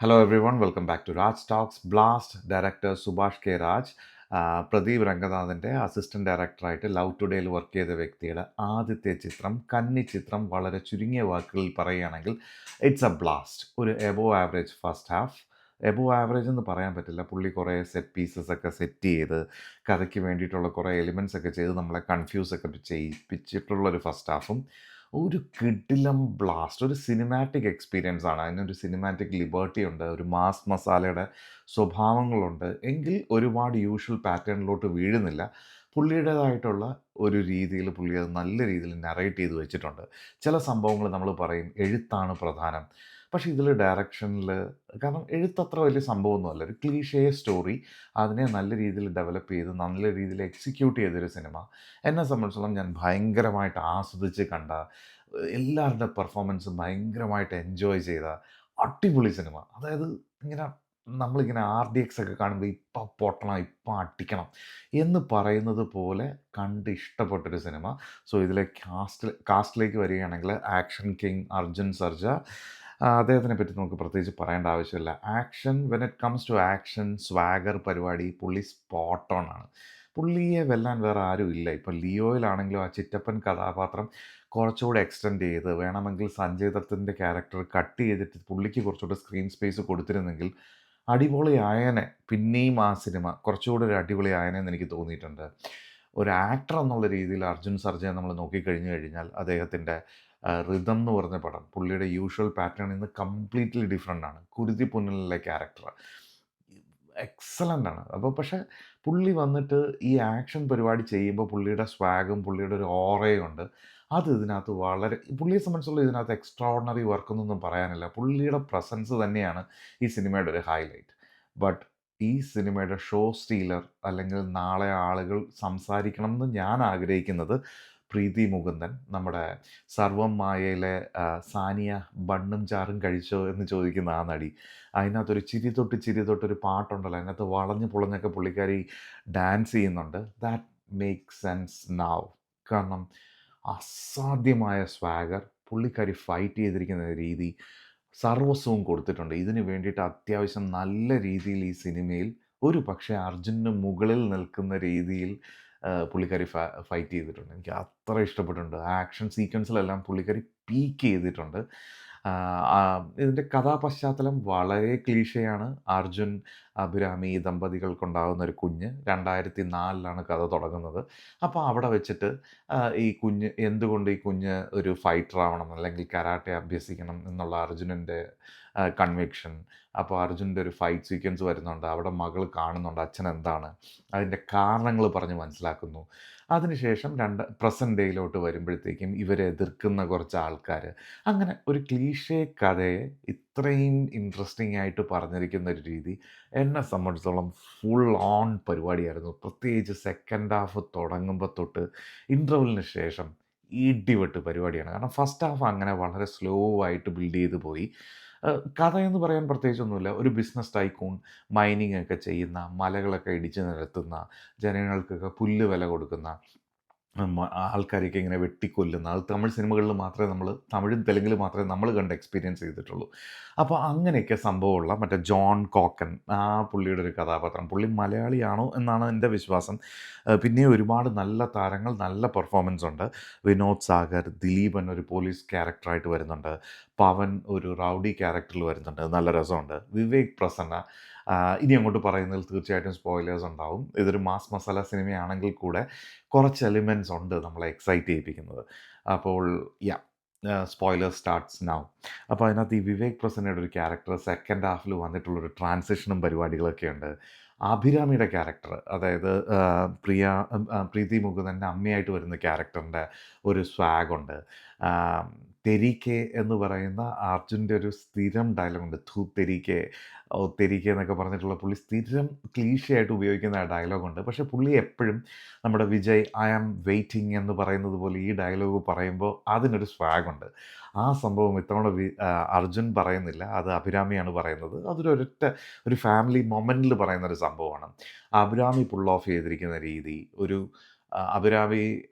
Hello everyone, welcome back to Raj Talks. Blast director Subhash K Raj Pradeep രംഗനാഥൻ്റെ assistant ഡയറക്ടറായിട്ട് love ടുഡേയിൽ work ചെയ്ത വ്യക്തിയുടെ ആദ്യത്തെ ചിത്രം കന്നി ചിത്രം വളരെ ചുരുങ്ങിയ വാക്കുകളിൽ പറയുകയാണെങ്കിൽ ഇറ്റ്സ് എ ബ്ലാസ്റ്റ്. ഒരു above average first half. Above average എന്ന് പറയാൻ പറ്റില്ല. പുള്ളി കുറേ സെറ്റ് പീസസ് ഒക്കെ സെറ്റ് ചെയ്ത് കഥയ്ക്ക് വേണ്ടിയിട്ടുള്ള കുറേ എലിമെൻറ്റ്സ് ഒക്കെ ചെയ്ത് നമ്മളെ കൺഫ്യൂസ് ഒക്കെ ചെയ്യിപ്പിച്ചിട്ടുള്ളൊരു ഫസ്റ്റ് ഹാഫും ഒരു കിടിലം ബ്ലാസ്റ്റ്, ഒരു സിനിമാറ്റിക് എക്സ്പീരിയൻസ് ആണ്. അതിനൊരു സിനിമാറ്റിക് ലിബർട്ടി ഉണ്ട്, ഒരു മാസ് മസാലയുടെ സ്വഭാവങ്ങളുണ്ട്. എങ്കിൽ ഒരുപാട് യൂഷ്വൽ പാറ്റേണിലോട്ട് വീഴുന്നില്ല. പുള്ളിയുടേതായിട്ടുള്ള ഒരു രീതിയിൽ പുള്ളി അത് നല്ല രീതിയിൽ നറേറ്റ് ചെയ്ത് വെച്ചിട്ടുണ്ട്. ചില സംഭവങ്ങൾ നമ്മൾ പറയും എഴുത്താണ് പ്രധാനം, പക്ഷേ ഇതിൽ ഡയറക്ഷനിൽ, കാരണം എഴുത്ത് അത്ര വലിയ സംഭവമൊന്നുമല്ല, ഒരു ക്ലീഷേ സ്റ്റോറി അതിനെ നല്ല രീതിയിൽ ഡെവലപ്പ് ചെയ്ത് നല്ല രീതിയിൽ എക്സിക്യൂട്ട് ചെയ്തൊരു സിനിമ. എന്നെ സംബന്ധിച്ചിടത്തോളം ഞാൻ ഭയങ്കരമായിട്ട് ആസ്വദിച്ച് കണ്ട, എല്ലാവരുടെ പെർഫോമൻസും ഭയങ്കരമായിട്ട് എൻജോയ് ചെയ്ത അടിപൊളി സിനിമ. അതായത് ഇങ്ങനെ നമ്മളിങ്ങനെ RDX ഒക്കെ കാണുമ്പോൾ ഇപ്പം പൊട്ടണം, ഇപ്പം അടിക്കണം എന്ന് പറയുന്നത് പോലെ കണ്ട് ഇഷ്ടപ്പെട്ടൊരു സിനിമ. സോ ഇതിലെ കാസ്റ്റിലേക്ക് വരികയാണെങ്കിൽ ആക്ഷൻ കിങ് അർജുൻ സർജ, അദ്ദേഹത്തിനെ പറ്റി നമുക്ക് പ്രത്യേകിച്ച് പറയേണ്ട ആവശ്യമില്ല. Action, when it comes to action swagger പരിപാടി പുള്ളി സ്പോട്ട് ഓൺ ആണ്. പുള്ളിയെ വെല്ലാൻ വേറെ ആരും ഇല്ല. ഇപ്പം ലിയോയിലാണെങ്കിലും ആ ചിറ്റപ്പൻ കഥാപാത്രം കുറച്ചുകൂടെ എക്സ്റ്റെൻഡ് ചെയ്ത് വേണമെങ്കിൽ സഞ്ജയ് ദത്തിൻ്റെ ക്യാരക്ടർ കട്ട് ചെയ്തിട്ട് പുള്ളിക്ക് കുറച്ചുകൂടെ സ്ക്രീൻ സ്പേസ് കൊടുത്തിരുന്നെങ്കിൽ അടിപൊളിയായനെ. പിന്നെയും ആ സിനിമ കുറച്ചുകൂടെ ഒരു അടിപൊളിയായനെന്ന് എനിക്ക് തോന്നിയിട്ടുണ്ട്. ഒരു ആക്ടർ എന്നുള്ള രീതിയിൽ അർജുൻ സർജയെ നമ്മൾ നോക്കിക്കഴിഞ്ഞു കഴിഞ്ഞാൽ അദ്ദേഹത്തിൻ്റെ റിതം എന്ന് പറഞ്ഞ പടം പുള്ളിയുടെ യൂഷ്വൽ പാറ്റേണിൽ നിന്ന് കംപ്ലീറ്റ്ലി ഡിഫറെൻ്റ് ആണ്. കുരുതി പുന്നലിലെ ക്യാരക്ടർ എക്സലൻ്റ് ആണ്. അപ്പോൾ പക്ഷേ പുള്ളി വന്നിട്ട് ഈ ആക്ഷൻ പരിപാടി ചെയ്യുമ്പോൾ പുള്ളിയുടെ സ്വാഗും പുള്ളിയുടെ ഒരു ഓറയും ഉണ്ട്. അത് ഇതിനകത്ത് വളരെ, പുള്ളിയെ സംബന്ധിച്ചുള്ള ഇതിനകത്ത് എക്സ്ട്രാ ഓർഡിനറി വർക്കൊന്നും പറയാനില്ല. പുള്ളിയുടെ പ്രസൻസ് തന്നെയാണ് ഈ സിനിമയുടെ ഒരു ഹൈലൈറ്റ്. ബട്ട് ഈ സിനിമയുടെ ഷോ സ്റ്റീലർ, അല്ലെങ്കിൽ നാളെ ആളുകൾ സംസാരിക്കണം എന്ന് ഞാൻ ആഗ്രഹിക്കുന്നത്, പ്രീതി മുകുന്ദൻ, നമ്മുടെ സർവം മായയിലെ സാനിയ ബണ്ണും ചാറും കഴിച്ചോ എന്ന് ചോദിക്കുന്ന ആ നടി. അതിനകത്തൊരു ചിരി തൊട്ടൊരു പാട്ടുണ്ടല്ലോ, അതിനകത്ത് വളഞ്ഞ് പുളഞ്ഞൊക്കെ പുള്ളിക്കാരി ഡാൻസ് ചെയ്യുന്നുണ്ട്. ദാറ്റ് മേക്ക് സെൻസ് നാവ്. കാരണം അസാധ്യമായ സ്വാഗർ, പുള്ളിക്കാരി ഫൈറ്റ് ചെയ്തിരിക്കുന്ന രീതി, സർവസ്വവും കൊടുത്തിട്ടുണ്ട്. ഇതിന് വേണ്ടിയിട്ട് അത്യാവശ്യം നല്ല രീതിയിൽ ഈ സിനിമയിൽ ഒരു പക്ഷേ അർജുനന് മുകളിൽ നിൽക്കുന്ന രീതിയിൽ പുള്ളിക്കാരി ഫൈറ്റ് ചെയ്തിട്ടുണ്ട്. എനിക്ക് അത്ര ഇഷ്ടപ്പെട്ടിട്ടുണ്ട്. ആക്ഷൻ സീക്വൻസിലെല്ലാം പുള്ളിക്കാരി പീക്ക് ചെയ്തിട്ടുണ്ട്. ഇതിൻ്റെ കഥാപശ്ചാത്തലം വളരെ ക്ലീഷയാണ്. അർജുൻ അഭിരാമി ദമ്പതികൾക്കുണ്ടാകുന്ന ഒരു കുഞ്ഞ് 2004 കഥ തുടങ്ങുന്നത്. അപ്പോൾ അവിടെ വെച്ചിട്ട് ഈ കുഞ്ഞ് എന്തുകൊണ്ട് ഈ കുഞ്ഞ് ഒരു ഫൈറ്റർ ആവണം അല്ലെങ്കിൽ കരാട്ടെ അഭ്യസിക്കണം എന്നുള്ള അർജുനൻ്റെ കൺവിക്ഷൻ. അപ്പോൾ അർജുൻ്റെ ഒരു ഫൈറ്റ് സീക്വൻസ് വരുന്നുണ്ട്. അവിടെ മകൾ കാണുന്നുണ്ട് അച്ഛൻ എന്താണ്, അതിൻ്റെ കാരണങ്ങൾ പറഞ്ഞ് മനസ്സിലാക്കുന്നു. അതിനുശേഷം പ്രസൻറ്റ് ഡേയിലോട്ട് വരുമ്പോഴത്തേക്കും ഇവരെ എതിർക്കുന്ന കുറച്ച് ആൾക്കാർ. അങ്ങനെ ഒരു ക്ലീഷേ കഥയെ ഇത്രയും ഇൻട്രസ്റ്റിംഗ് ആയിട്ട് പറഞ്ഞിരിക്കുന്ന ഒരു രീതി എന്നെ സംബന്ധിച്ചിടത്തോളം ഫുൾ ഓൺ പരിപാടിയായിരുന്നു. പ്രത്യേകിച്ച് സെക്കൻഡ് ഹാഫ് തുടങ്ങുമ്പോൾ തൊട്ട് ഇൻ്റർവെല്ലിന് ശേഷം ഇടിവെട്ട് പരിപാടിയാണ്. കാരണം ഫസ്റ്റ് ഹാഫ് അങ്ങനെ വളരെ സ്ലോ ആയിട്ട് ബിൽഡ് ചെയ്ത് പോയി. കഥയെന്ന് പറയാൻ പ്രത്യേകിച്ചൊന്നുമില്ല. ഒരു ബിസിനസ് ടൈക്കൂൺ മൈനിങ് ഒക്കെ ചെയ്യുന്ന, മലകളൊക്കെ ഇടിച്ച് നിരത്തുന്ന, ജനങ്ങൾക്കൊക്കെ പുല്ല് വില കൊടുക്കുന്ന, ആൾക്കാരെയൊക്കെ ഇങ്ങനെ വെട്ടിക്കൊല്ലുന്ന, അത് തമിഴ് സിനിമകളിൽ മാത്രമേ തമിഴും തെലുങ്കിലും മാത്രമേ നമ്മൾ കണ്ട് എക്സ്പീരിയൻസ് ചെയ്തിട്ടുള്ളൂ. അപ്പോൾ അങ്ങനെയൊക്കെ സംഭവമുള്ള മറ്റേ ജോൺ കോക്കൻ, ആ പുള്ളിയുടെ ഒരു കഥാപാത്രം, പുള്ളി മലയാളിയാണോ എന്നാണ് എൻ്റെ വിശ്വാസം. പിന്നെ ഒരുപാട് നല്ല താരങ്ങൾ, നല്ല പെർഫോമൻസ് ഉണ്ട്. വിനോദ് സാഗർ, ദിലീപൻ ഒരു പോലീസ് ക്യാരക്ടറായിട്ട് വരുന്നുണ്ട്, പവൻ ഒരു റൗഡി ക്യാരക്ടറിൽ വരുന്നുണ്ട്, നല്ല രസമുണ്ട്. വിവേക് പ്രസന്ന, ഇനി അങ്ങോട്ട് പറയുന്നതിൽ തീർച്ചയായിട്ടും സ്പോയിലേഴ്സ് ഉണ്ടാവും. ഇതൊരു മാസ് മസാല സിനിമയാണെങ്കിൽ കൂടെ കുറച്ച് എലിമെൻറ്റ്സ് ഉണ്ട് നമ്മളെ എക്സൈറ്റ് ചെയ്യിപ്പിക്കുന്നത്. അപ്പോൾ സ്പോയിലർ സ്റ്റാർട്ട്സ് നൗ. അപ്പോൾ അതിനകത്ത് ഈ വിവേക് പ്രസന്നയുടെ ഒരു ക്യാരക്ടർ സെക്കൻഡ് ഹാഫിൽ വന്നിട്ടുള്ളൊരു ട്രാൻസിഷനും പരിപാടികളൊക്കെ ഉണ്ട്. അഭിരാമിയുടെ ക്യാരക്ടർ, അതായത് പ്രീതി മുകുന്ദൻ്റെ അമ്മയായിട്ട് വരുന്ന ക്യാരക്ടറിൻ്റെ ഒരു സ്വാഗുണ്ട്. തെരീക്കെ എന്ന് പറയുന്ന അർജുൻ്റെ ഒരു സ്ഥിരം ഡയലോഗുണ്ട്, ധൂ തെരീക്കെ, ഓ തെരീക്കെ എന്നൊക്കെ പറഞ്ഞിട്ടുള്ള പുള്ളി സ്ഥിരം ക്ലീഷയായിട്ട് ഉപയോഗിക്കുന്ന ആ ഡയലോഗുണ്ട്. പക്ഷേ പുള്ളി എപ്പോഴും നമ്മുടെ വിജയ് ഐ ആം വെയിറ്റിംഗ് എന്ന് പറയുന്നത് പോലെ ഈ ഡയലോഗ് പറയുമ്പോൾ അതിനൊരു സ്വാഗുണ്ട്. ആ സംഭവം ഇത്തവണ അർജുൻ പറയുന്നില്ല, അത് അഭിരാമിയാണ് പറയുന്നത്. ഒരു ഫാമിലി മൊമെൻറ്റിൽ പറയുന്നൊരു സംഭവമാണ്. അഭിരാമി പുൾ ഓഫ് ചെയ്തിരിക്കുന്ന രീതി, ഒരു അഭിരാമി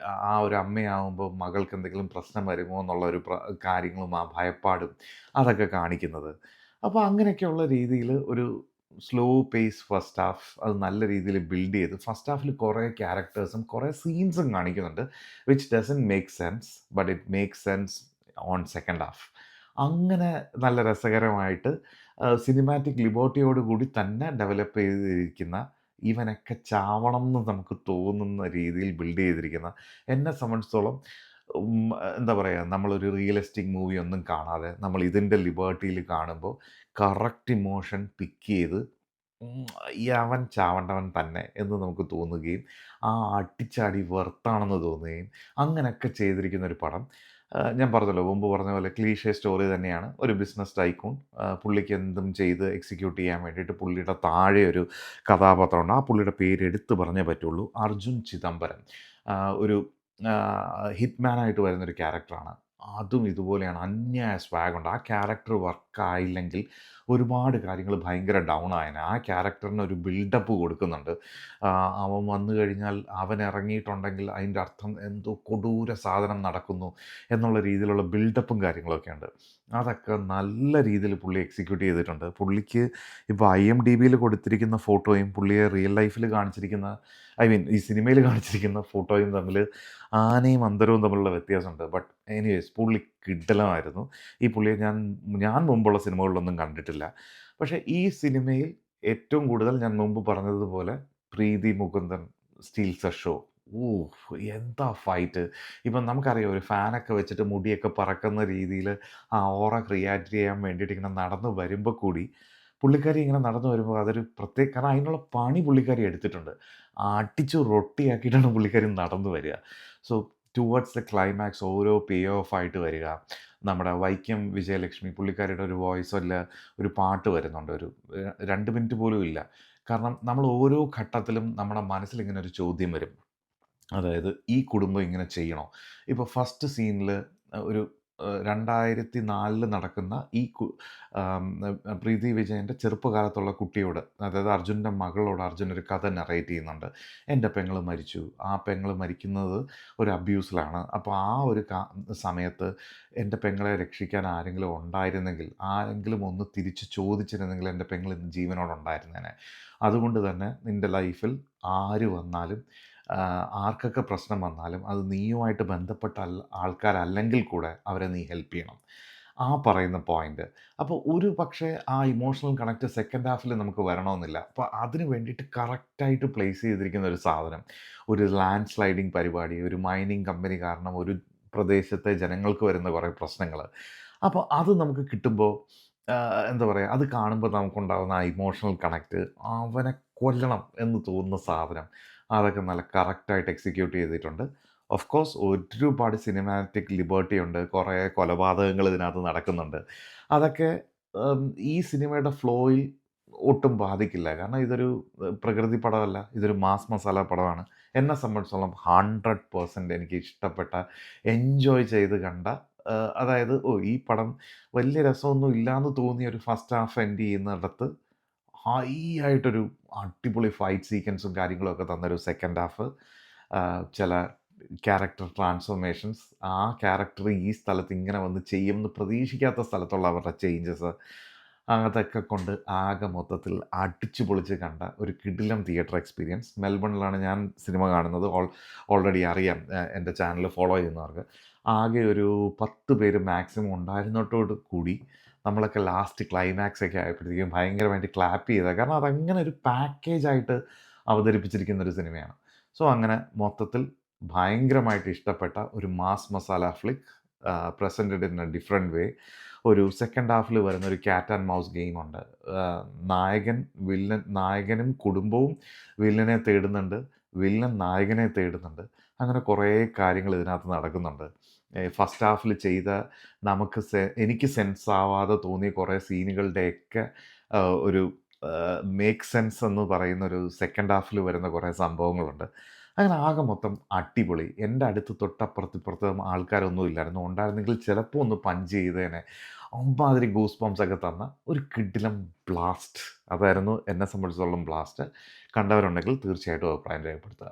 ആ ഒരു അമ്മയാവുമ്പോൾ മകൾക്ക് എന്തെങ്കിലും പ്രശ്നം വരുമോ എന്നുള്ള ഒരു കാര്യങ്ങളും ആ ഭയപ്പാടും അതൊക്കെ കാണിക്കുന്നത്. അപ്പോൾ അങ്ങനെയൊക്കെയുള്ള രീതിയിൽ ഒരു സ്ലോ പേസ് ഫസ്റ്റ് ഹാഫ് അത് നല്ല രീതിയിൽ ബിൽഡ് ചെയ്ത് ഫസ്റ്റ് ഹാഫിൽ കുറേ ക്യാരക്ടേഴ്സും കുറേ സീൻസും കാണിക്കുന്നുണ്ട് which doesn't make sense but it make sense on second half. അങ്ങനെ നല്ല രസകരമായിട്ട് സിനിമാറ്റിക് ലിബർട്ടിയോട് കൂടി തന്നെ ഡെവലപ്പ് ചെയ്തിരിക്കുന്ന ഇവനൊക്കെ ചാവണം എന്ന് നമുക്ക് തോന്നുന്ന രീതിയിൽ ബിൽഡ് ചെയ്തിരിക്കുന്ന എന്നെ സംബന്ധിച്ചിടത്തോളം എന്താ പറയുക നമ്മളൊരു റിയലിസ്റ്റിക് മൂവി ഒന്നും കാണാതെ നമ്മൾ ഇതിൻ്റെ ലിബർട്ടിയിൽ കാണുമ്പോൾ കറക്റ്റ് ഇമോഷൻ പിക്ക് ചെയ്ത് ഉം, ഈ അവൻ ചാവണ്ടവൻ തന്നെ എന്ന് നമുക്ക് തോന്നുകയും ആ അടിച്ചാടി വെർത്താണെന്ന് തോന്നുകയും അങ്ങനെയൊക്കെ ചെയ്തിരിക്കുന്ന ഒരു പടം. ഞാൻ പറഞ്ഞല്ലോ മുമ്പ് പറഞ്ഞ പോലെ ക്ലീഷേ സ്റ്റോറി തന്നെയാണ്. ഒരു ബിസിനസ് ടൈക്കൂൺ പുള്ളിക്ക് എന്തും ചെയ്ത് എക്സിക്യൂട്ട് ചെയ്യാൻ വേണ്ടിയിട്ട് പുള്ളിയുടെ താഴെ ഒരു കഥാപാത്രമുണ്ട്. ആ പുള്ളിയുടെ പേര് എടുത്ത് പറഞ്ഞേ പറ്റുള്ളൂ. അർജുൻ ചിദംബരം. ഒരു ഹിറ്റ്മാനായിട്ട് വരുന്നൊരു ക്യാരക്ടറാണ്. അതും ഇതുപോലെയാണ്. അന്യായ സ്വാഗുണ്ട്. ആ ക്യാരക്ടർ വർക്കായില്ലെങ്കിൽ ഒരുപാട് കാര്യങ്ങൾ ഭയങ്കര ഡൗൺ ആയേനെ. ആ ക്യാരക്ടറിന് ഒരു ബിൽഡപ്പ് കൊടുക്കുന്നുണ്ട്. അവൻ വന്നു കഴിഞ്ഞാൽ അവൻ ഇറങ്ങിയിട്ടുണ്ടെങ്കിൽ അതിൻ്റെ അർത്ഥം എന്തോ കൊടൂര സാധനം നടക്കുന്നു എന്നുള്ള രീതിയിലുള്ള ബിൽഡപ്പും കാര്യങ്ങളൊക്കെ ഉണ്ട്. അതൊക്കെ നല്ല രീതിയിൽ പുള്ളി എക്സിക്യൂട്ട് ചെയ്തിട്ടുണ്ട്. പുള്ളിക്ക് ഇപ്പോൾ IMDbയിൽ കൊടുത്തിരിക്കുന്ന ഫോട്ടോയും പുള്ളിയെ റിയൽ ലൈഫിൽ കാണിച്ചിരിക്കുന്ന ഐ മീൻ ഈ സിനിമയിൽ കാണിച്ചിരിക്കുന്ന ഫോട്ടോയും തമ്മിൽ ആനയും അന്തരവും തമ്മിലുള്ള വ്യത്യാസമുണ്ട്. ബട്ട് എനിവേസ് പുള്ളി കിടിലമായിരുന്നു. ഈ പുള്ളിയെ ഞാൻ മുമ്പുള്ള സിനിമകളിലൊന്നും കണ്ടിട്ടില്ല. പക്ഷേ ഈ സിനിമയിൽ ഏറ്റവും കൂടുതൽ ഞാൻ മുമ്പ് പറഞ്ഞതുപോലെ പ്രീതി മുകുന്ദൻ സ്റ്റീൽസ് എ ഷോ. ഓഹ്! എന്താ ഫൈറ്റ്. ഇപ്പം നമുക്കറിയാം ഒരു ഫാനൊക്കെ വെച്ചിട്ട് മുടിയൊക്കെ പറക്കുന്ന രീതിയിൽ ആ ഓറ ക്രിയേറ്റ് ചെയ്യാൻ വേണ്ടിയിട്ട് ഇങ്ങനെ നടന്ന് വരുമ്പോൾ കൂടി പുള്ളിക്കാരി ഇങ്ങനെ നടന്നു വരുമ്പോൾ അതൊരു പ്രത്യേക കാരണം അതിനുള്ള പണി പുള്ളിക്കാരി എടുത്തിട്ടുണ്ട്. അടിച്ചു റൊട്ടിയാക്കിയിട്ടാണ് പുള്ളിക്കാരി നടന്നു വരിക. സോ ടുവേർഡ്സ് ദ ക്ലൈമാക്സ് ഓരോ പേ ഓഫ് ആയിട്ട് വരിക. നമ്മുടെ വൈക്കം വിജയലക്ഷ്മി പുള്ളിക്കാരിയുടെ ഒരു വോയിസിൽ ഒരു പാട്ട് വരുന്നുണ്ട്. ഒരു 2 മിനിറ്റ് പോലും ഇല്ല. കാരണം നമ്മൾ ഓരോ ഘട്ടത്തിലും നമ്മുടെ മനസ്സിൽ ഇങ്ങനെ ഒരു ചോദ്യം വരും. അതായത് ഈ കുടുംബം ഇങ്ങനെ ചെയ്യണോ? ഇപ്പോൾ ഫസ്റ്റ് സീനിൽ ഒരു 2004 നടക്കുന്ന ഈ പ്രീതി വിജയൻ്റെ ചെറുപ്പകാലത്തുള്ള കുട്ടിയോട് അതായത് അർജുൻ്റെ മകളോട് അർജുൻ ഒരു കഥ നറേറ്റ് ചെയ്യുന്നുണ്ട്. എൻ്റെ പെങ്ങൾ മരിച്ചു. ആ പെങ്ങൾ മരിക്കുന്നത് ഒരു അബ്യൂസിലാണ്. അപ്പോൾ ആ ഒരു സമയത്ത് എൻ്റെ പെങ്ങളെ രക്ഷിക്കാൻ ആരെങ്കിലും ഉണ്ടായിരുന്നെങ്കിൽ, ആരെങ്കിലും ഒന്ന് തിരിച്ച് ചോദിച്ചിരുന്നെങ്കിൽ എൻ്റെ പെങ്ങൾ ഇന്ന് ജീവനോടെ ഉണ്ടായിരുന്നേനെ. അതുകൊണ്ട് തന്നെ നിൻ്റെ ലൈഫിൽ ആര് വന്നാലും ആർക്കൊക്കെ പ്രശ്നം വന്നാലും അത് നീയുമായിട്ട് ബന്ധപ്പെട്ട ആൾക്കാരല്ലെങ്കിൽ കൂടെ അവരെ നീ ഹെൽപ്പ് ചെയ്യണം. ആ പറയുന്ന പോയിന്റ്. അപ്പോൾ ഒരു പക്ഷേ ആ ഇമോഷണൽ കണക്റ്റ് സെക്കൻഡ് ഹാഫിൽ നമുക്ക് വരണമെന്നില്ല. അപ്പോൾ അതിന് വേണ്ടിയിട്ട് കറക്റ്റായിട്ട് പ്ലേസ് ചെയ്തിരിക്കുന്ന ഒരു സാധനം. ഒരു ലാൻഡ് സ്ലൈഡിങ് പരിപാടി, ഒരു മൈനിങ് കമ്പനി കാരണം ഒരു പ്രദേശത്തെ ജനങ്ങൾക്ക് വരുന്ന കുറേ പ്രശ്നങ്ങൾ. അപ്പോൾ അത് നമുക്ക് കിട്ടുമ്പോൾ എന്താ പറയുക, അത് കാണുമ്പോൾ നമുക്കുണ്ടാകുന്ന ആ ഇമോഷണൽ കണക്റ്റ്, അവനെ കൊല്ലണം എന്ന് തോന്നുന്ന സാധനം, അതൊക്കെ നല്ല കറക്റ്റായിട്ട് എക്സിക്യൂട്ട് ചെയ്തിട്ടുണ്ട്. ഓഫ് കോഴ്സ് ഒരുപാട് സിനിമാറ്റിക് ലിബർട്ടി ഉണ്ട്. കുറേ കൊലപാതകങ്ങൾ ഇതിനകത്ത് നടക്കുന്നുണ്ട്. അതൊക്കെ ഈ സിനിമയുടെ ഫ്ലോയിൽ ഒട്ടും ബാധിക്കില്ല. കാരണം ഇതൊരു പ്രകൃതി പടമല്ല. ഇതൊരു മാസ് മസാല പടമാണ്. എന്നെ സംബന്ധിച്ചിടത്തോളം 100% എനിക്ക് ഇഷ്ടപ്പെട്ട, എൻജോയ് ചെയ്ത് കണ്ട അതായത് ഈ പടം വലിയ രസമൊന്നും ഇല്ലാന്ന് തോന്നിയ ഒരു ഫസ്റ്റ് ഹാഫ് എൻഡ് ചെയ്യുന്നിടത്ത് ഹൈ ആയിട്ടൊരു അടിപൊളി ഫൈറ്റ് സീക്വൻസും കാര്യങ്ങളൊക്കെ തന്നൊരു സെക്കൻഡ് ഹാഫ്. ചില ക്യാരക്ടർ ട്രാൻസ്ഫോർമേഷൻസ്, ആ ക്യാരക്ടർ ഈ സ്ഥലത്ത് ഇങ്ങനെ വന്ന് ചെയ്യുമെന്ന് പ്രതീക്ഷിക്കാത്ത സ്ഥലത്തുള്ള അവരുടെ ചേഞ്ചസ്, അതൊക്കെ കൊണ്ട് ആകെ മൊത്തത്തിൽ അടിച്ചു പൊളിച്ച് കണ്ട ഒരു കിടിലം തിയേറ്റർ എക്സ്പീരിയൻസ്. മെൽബണിലാണ് ഞാൻ സിനിമ കാണുന്നത്. ഓൾറെഡി അറിയാം എൻ്റെ ചാനൽ ഫോളോ ചെയ്യുന്നവർക്ക്. ആകെ ഒരു 10 പേര് മാക്സിമം ഉണ്ടായിരുന്നിട്ടോട് കൂടി നമ്മളൊക്കെ ലാസ്റ്റ് ക്ലൈമാക്സ് ഒക്കെ ആയപ്പോഴത്തേക്കും ഭയങ്കരമായിട്ട് ക്ലാപ്പ് ചെയ്തത്. കാരണം അതങ്ങനെ ഒരു പാക്കേജായിട്ട് അവതരിപ്പിച്ചിരിക്കുന്ന ഒരു സിനിമയാണ്. സോ അങ്ങനെ മൊത്തത്തിൽ ഭയങ്കരമായിട്ട് ഇഷ്ടപ്പെട്ട ഒരു mass masala Flick, presented in A different വേ. ഒരു സെക്കൻഡ് ഹാഫിൽ വരുന്ന ഒരു ക്യാറ്റ് ആൻഡ് മൗസ് ഗെയിമുണ്ട്. നായകനും കുടുംബവും വില്ലനെ തേടുന്നുണ്ട്, വില്ലൻ നായകനെ തേടുന്നുണ്ട്. അങ്ങനെ കുറേ കാര്യങ്ങൾ ഇതിനകത്ത് നടക്കുന്നുണ്ട്. ഫസ്റ്റ് ഹാഫിൽ ചെയ്ത നമുക്ക് എനിക്ക് സെൻസ് ആവാതെ തോന്നിയ കുറേ സീനുകളുടെയൊക്കെ ഒരു മേക്ക് സെൻസ് എന്ന് പറയുന്ന ഒരു സെക്കൻഡ് ഹാഫിൽ വരുന്ന കുറേ സംഭവങ്ങളുണ്ട്. അങ്ങനെ ആകെ മൊത്തം അടിപൊളി. എൻ്റെ അടുത്ത് തൊട്ടപ്പുറത്തിപ്പുറത്തും ആൾക്കാരൊന്നും ഇല്ലായിരുന്നു. ഉണ്ടായിരുന്നെങ്കിൽ ചിലപ്പോൾ ഒന്ന് പഞ്ച് ചെയ്തേനെ. അമ്മാതിരി ഗൂസ് ബംപ്സ് ഒക്കെ തന്ന ഒരു കിടിലം ബ്ലാസ്റ്റ്. അതായിരുന്നു എന്നെ സംബന്ധിച്ചിടത്തോളം ബ്ലാസ്റ്റ്. കണ്ടവരുണ്ടെങ്കിൽ തീർച്ചയായിട്ടും അഭിപ്രായം രേഖപ്പെടുത്തുക.